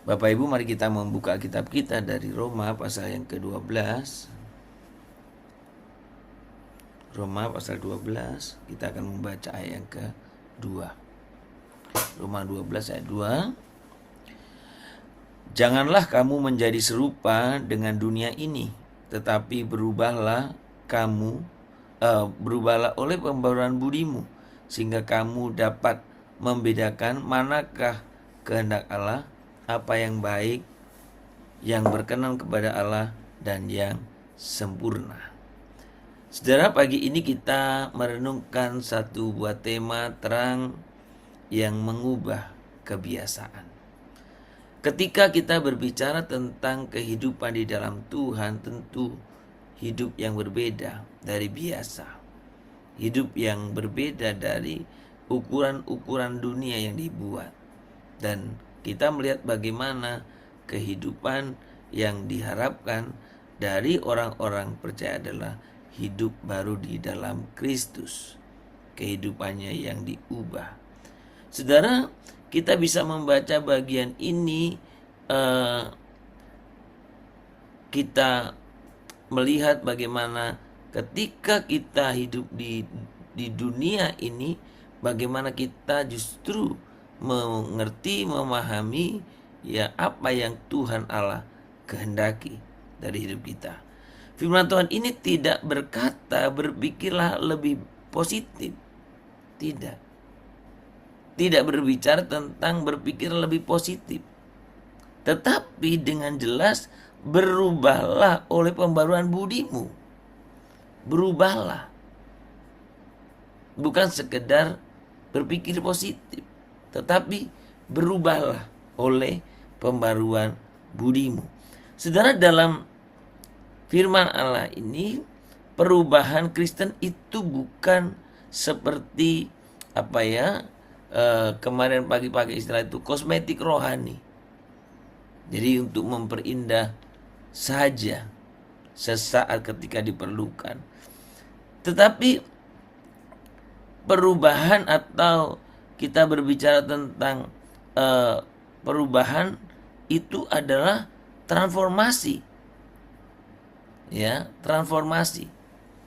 Bapak Ibu, mari kita membuka kitab kita dari Roma pasal yang ke-12. Roma pasal 12, kita akan membaca ayat yang ke-2. Roma 12 ayat 2. Janganlah kamu menjadi serupa dengan dunia ini, tetapi berubahlah oleh pembaruan budimu, sehingga kamu dapat membedakan manakah kehendak Allah, apa yang baik, yang berkenan kepada Allah, dan yang sempurna. Saudara, pagi ini kita merenungkan satu buah tema terang yang mengubah kebiasaan. Ketika kita berbicara tentang kehidupan di dalam Tuhan, tentu hidup yang berbeda dari biasa. Hidup yang berbeda dari ukuran-ukuran dunia yang dibuat. Dan kita melihat bagaimana kehidupan yang diharapkan dari orang-orang percaya adalah hidup baru di dalam Kristus. Kehidupannya yang diubah. Saudara, kita bisa membaca bagian ini, kita melihat bagaimana ketika kita hidup di dunia ini, bagaimana kita justru mengerti, memahami ya apa yang Tuhan Allah kehendaki dari hidup kita. Firman Tuhan ini tidak berkata berpikirlah lebih positif. Tidak berbicara tentang berpikir lebih positif. Tetapi dengan jelas berubahlah oleh pembaruan budimu. Berubahlah. Bukan sekedar berpikir positif, tetapi berubahlah oleh pembaruan budimu. Saudara, dalam firman Allah ini, perubahan Kristen itu bukan seperti kemarin pagi-pagi istilah itu kosmetik rohani. Jadi untuk memperindah saja sesaat ketika diperlukan. Tetapi perubahan, atau kita berbicara tentang perubahan, itu adalah transformasi. Ya, transformasi.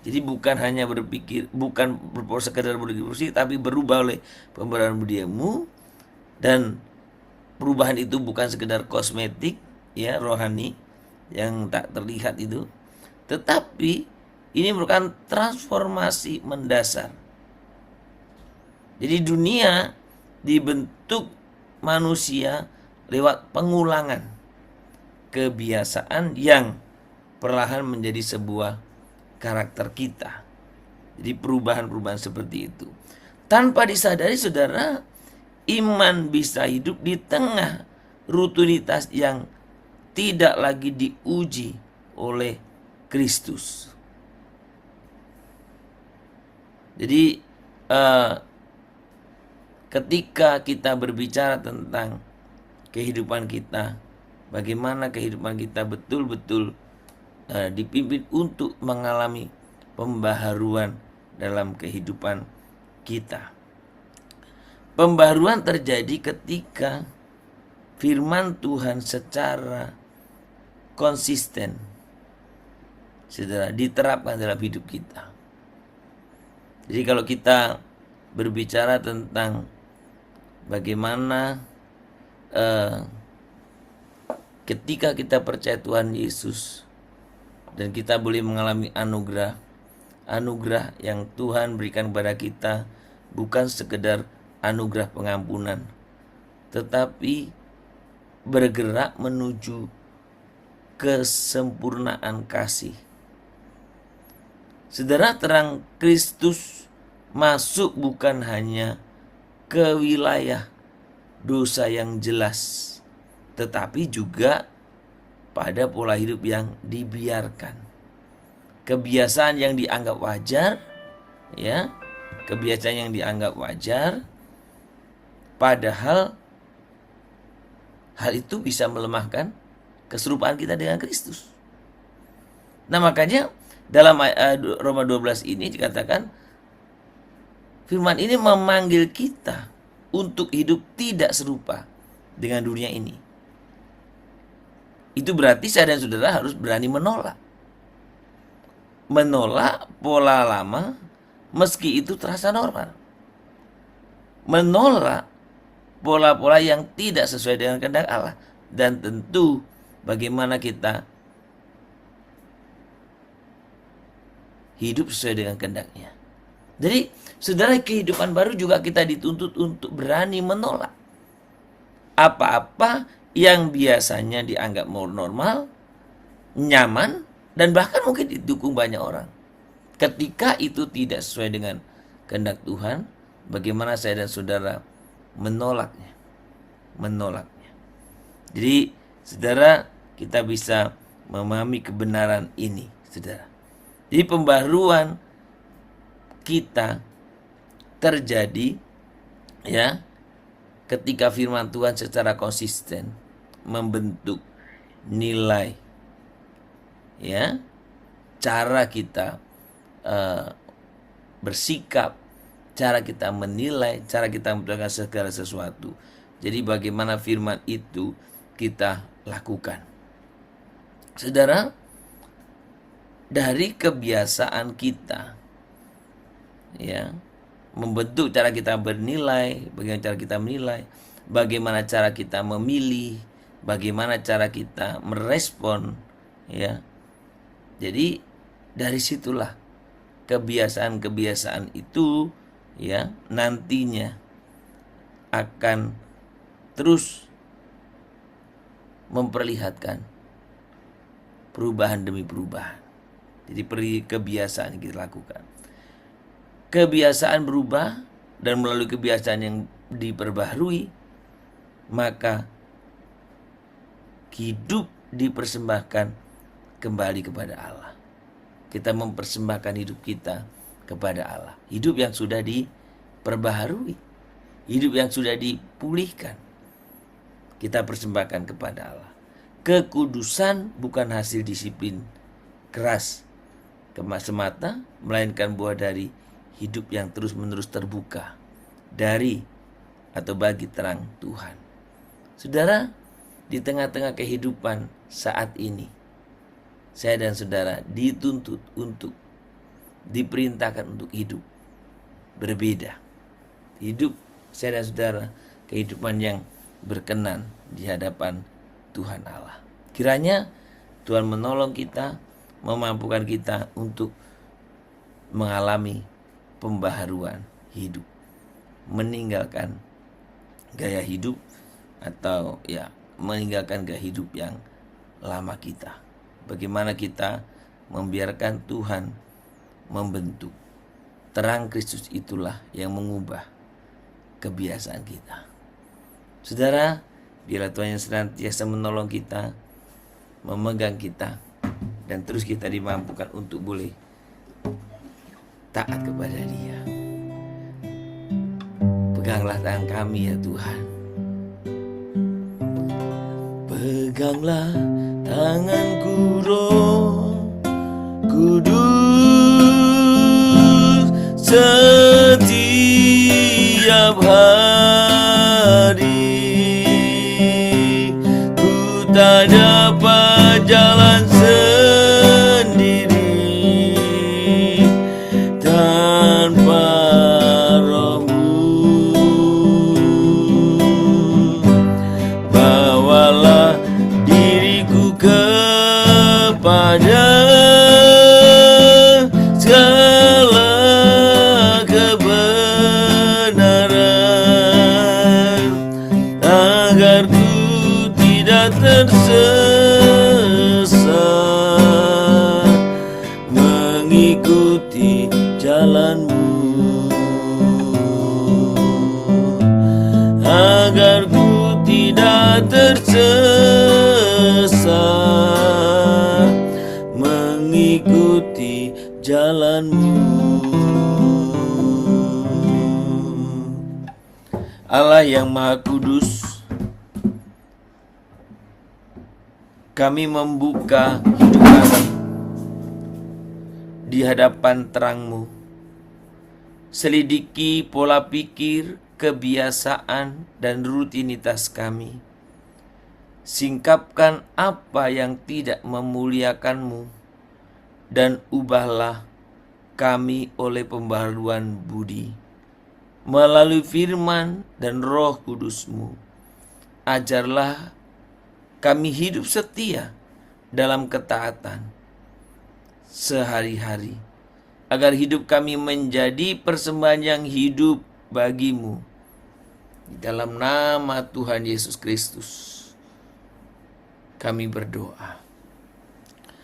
Jadi bukan hanya berpikir, bukan sekedar berpikir, tapi berubah oleh pembaruan budimu. Dan perubahan itu bukan sekedar kosmetik, ya, rohani yang tak terlihat itu, tetapi ini merupakan transformasi mendasar. Jadi dunia dibentuk manusia lewat pengulangan kebiasaan yang perlahan menjadi sebuah karakter kita. Jadi perubahan-perubahan seperti itu. Tanpa disadari, saudara, iman bisa hidup di tengah rutinitas yang tidak lagi diuji oleh Kristus. Jadi ketika kita berbicara tentang kehidupan kita, bagaimana kehidupan kita betul-betul dipimpin untuk mengalami pembaharuan dalam kehidupan kita. Pembaharuan terjadi ketika firman Tuhan secara konsisten, saudara, diterapkan dalam hidup kita. Jadi kalau kita berbicara tentang bagaimana ketika kita percaya Tuhan Yesus, dan kita boleh mengalami anugerah yang Tuhan berikan kepada kita, bukan sekedar anugerah pengampunan, tetapi bergerak menuju kesempurnaan kasih. Saudara, terang Kristus masuk bukan hanya ke wilayah dosa yang jelas, tetapi juga pada pola hidup yang dibiarkan. Kebiasaan yang dianggap wajar, ya, kebiasaan yang dianggap wajar, padahal hal itu bisa melemahkan keserupaan kita dengan Kristus. Nah, makanya dalam Roma 12 ini dikatakan firman ini memanggil kita untuk hidup tidak serupa dengan dunia ini. Itu berarti saya dan saudara harus berani menolak. Menolak pola lama meski itu terasa normal. Menolak pola-pola yang tidak sesuai dengan kehendak Allah. Dan tentu bagaimana kita hidup sesuai dengan kehendaknya. Jadi saudara, kehidupan baru juga kita dituntut untuk berani menolak apa-apa yang biasanya dianggap normal, nyaman, dan bahkan mungkin didukung banyak orang. Ketika itu tidak sesuai dengan kehendak Tuhan, bagaimana saya dan saudara menolaknya. Jadi saudara, kita bisa memahami kebenaran ini, saudara. Jadi pembaharuan kita terjadi ya ketika firman Tuhan secara konsisten membentuk nilai ya cara kita bersikap, cara kita menilai, cara kita melakukan segala sesuatu. Jadi bagaimana firman itu kita lakukan. Saudara, dari kebiasaan kita ya membentuk cara kita bernilai, bagaimana cara kita menilai, bagaimana cara kita memilih, bagaimana cara kita merespon ya. Jadi dari situlah kebiasaan-kebiasaan itu ya nantinya akan terus memperlihatkan perubahan demi perubahan. Jadi kebiasaan yang kita lakukan. Kebiasaan berubah dan melalui kebiasaan yang diperbaharui, maka hidup dipersembahkan kembali kepada Allah. Kita mempersembahkan hidup kita kepada Allah. Hidup yang sudah diperbaharui, hidup yang sudah dipulihkan, kita persembahkan kepada Allah. Kekudusan bukan hasil disiplin keras semata, melainkan buah dari hidup yang terus-menerus terbuka dari atau bagi terang Tuhan. Saudara, di tengah-tengah kehidupan saat ini, saya dan saudara dituntut untuk diperintahkan untuk hidup berbeda. Hidup saya dan saudara kehidupan yang berkenan di hadapan Tuhan Allah. Kiranya Tuhan menolong kita, memampukan kita untuk mengalami pembaharuan hidup, meninggalkan gaya hidup atau ya meninggalkan gaya hidup yang lama kita. Bagaimana kita membiarkan Tuhan membentuk. Terang Kristus itulah yang mengubah kebiasaan kita. Saudara, biarlah Tuhan yang senantiasa menolong kita, memegang kita, dan terus kita dimampukan untuk boleh taat kepada Dia. Peganglah tangan kami ya Tuhan. Peganglah tanganku Roh Kudus setiap hari. Ku tak dapat jalan sendiri tanpa Roh-Mu. Bawalah diriku kepada segala kebenaran, agar ku tidak tersesat mengikuti jalan-Mu, agar ku tidak tersesat mengikuti jalan-Mu. Allah yang Maha Kudus, kami membuka hidup kami di hadapan terang-Mu. Selidiki pola pikir, kebiasaan, dan rutinitas kami. singkapkan apa yang tidak memuliakan-Mu, dan ubahlah kami oleh pembaharuan budi, melalui firman dan Roh Kudus-Mu. Ajarlah kami hidup setia dalam ketaatan sehari-hari, agar hidup kami menjadi persembahan yang hidup bagi-Mu. Di dalam nama Tuhan Yesus Kristus kami berdoa.